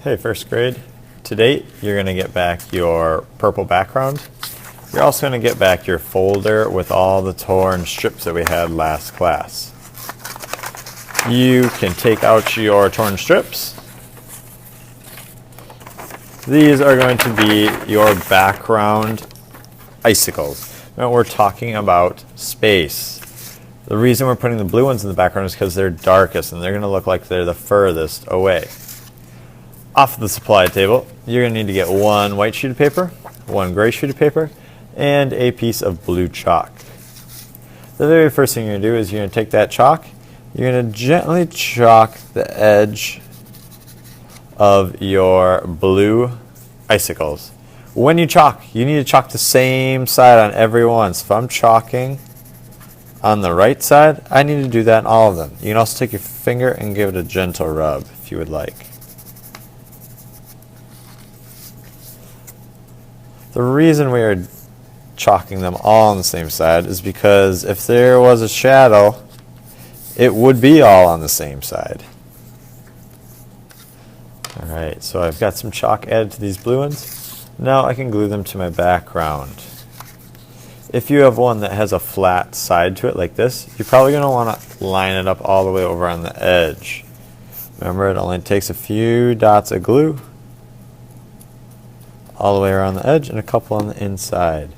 Hey, first grade. To date, you're going to get back your purple background. You're also going to get back your folder with all the torn strips that we had last class. You can take out your torn strips. These are going to be your background icicles. Now we're talking about space. The reason we're putting the blue ones in the background is because they're darkest and they're going to look like they're the furthest away. Off of the supply table, you're going to need to get one white sheet of paper, one gray sheet of paper, and a piece of blue chalk. The very first thing you're going to do is you're going to take that chalk, you're going to gently chalk the edge of your blue icicles. When you chalk, you need to chalk the same side on every one. So if I'm chalking on the right side, I need to do that on all of them. You can also take your finger and give it a gentle rub if you would like. The reason we are chalking them all on the same side is because if there was a shadow, it would be all on the same side. Alright, so I've got some chalk added to these blue ones. Now I can glue them to my background. If you have one that has a flat side to it like this, you're probably going to want to line it up all the way over on the edge. Remember, it only takes a few dots of glue all the way around the edge and a couple on the inside.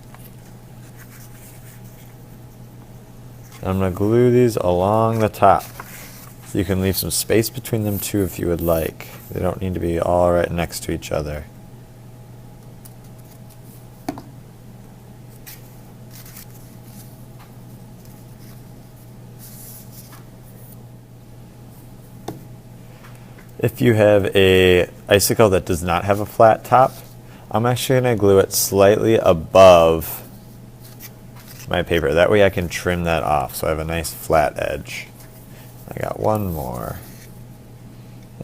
I'm going to glue these along the top. You can leave some space between them too if you would like. They don't need to be all right next to each other. If you have an icicle that does not have a flat top, I'm actually going to glue it slightly above my paper. That way I can trim that off so I have a nice flat edge. I got one more.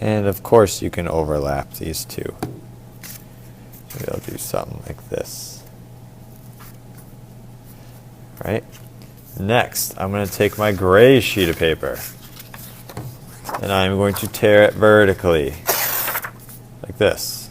And of course you can overlap these two. Maybe I'll do something like this. Right? Next, I'm going to take my gray sheet of paper and I'm going to tear it vertically like this.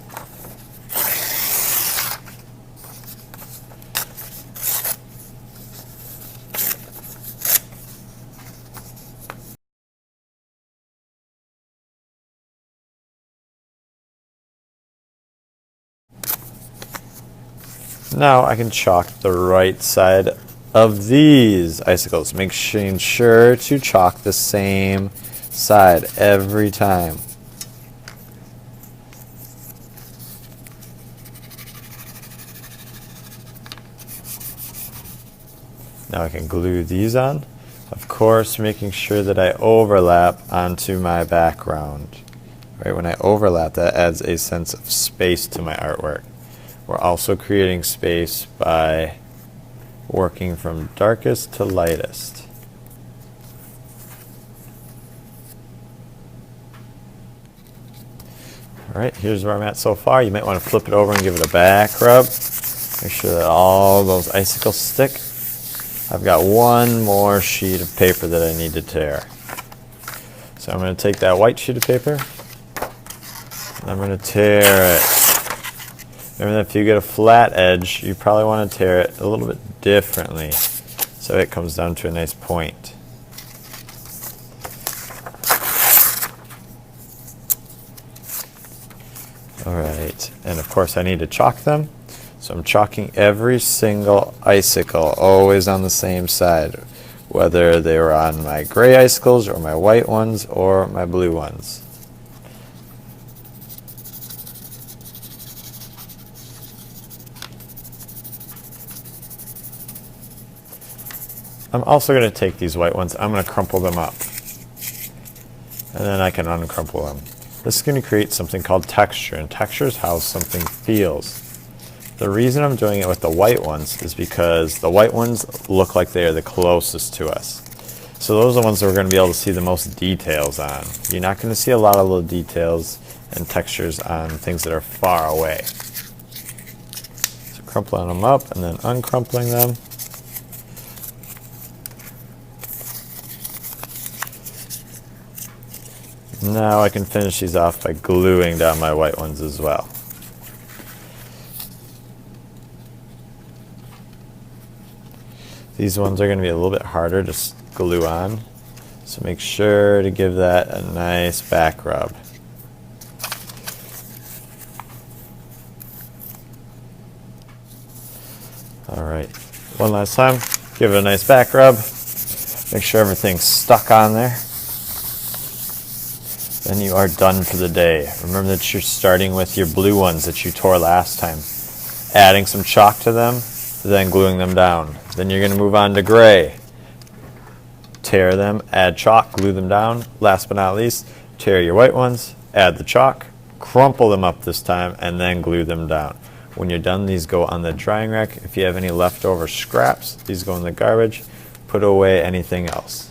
Now I can chalk the right side of these icicles, making sure to chalk the same side every time. Now I can glue these on, of course making sure that I overlap onto my background. Right, when I overlap, that adds a sense of space to my artwork. We're also creating space by working from darkest to lightest. Alright, here's where I'm at so far. You might want to flip it over and give it a back rub. Make sure that all those icicles stick. I've got one more sheet of paper that I need to tear. So I'm going to take that white sheet of paper and I'm going to tear it. Remember that if you get a flat edge, you probably want to tear it a little bit differently so it comes down to a nice point. Alright, and of course I need to chalk them. So I'm chalking every single icicle always on the same side, whether they were on my gray icicles or my white ones or my blue ones. I'm also going to take these white ones, I'm going to crumple them up. And then I can uncrumple them. This is going to create something called texture, and texture is how something feels. The reason I'm doing it with the white ones is because the white ones look like they are the closest to us. So those are the ones that we're going to be able to see the most details on. You're not going to see a lot of little details and textures on things that are far away. So crumpling them up and then uncrumpling them. Now I can finish these off by gluing down my white ones as well. These ones are going to be a little bit harder to glue on, so make sure to give that a nice back rub. Alright, one last time, give it a nice back rub, make sure everything's stuck on there. Then you are done for the day. Remember that you're starting with your blue ones that you tore last time, adding some chalk to them, then gluing them down. Then you're going to move on to gray. Tear them, add chalk, glue them down. Last but not least, tear your white ones, add the chalk, crumple them up this time, and then glue them down. When you're done, these go on the drying rack. If you have any leftover scraps, these go in the garbage. Put away anything else.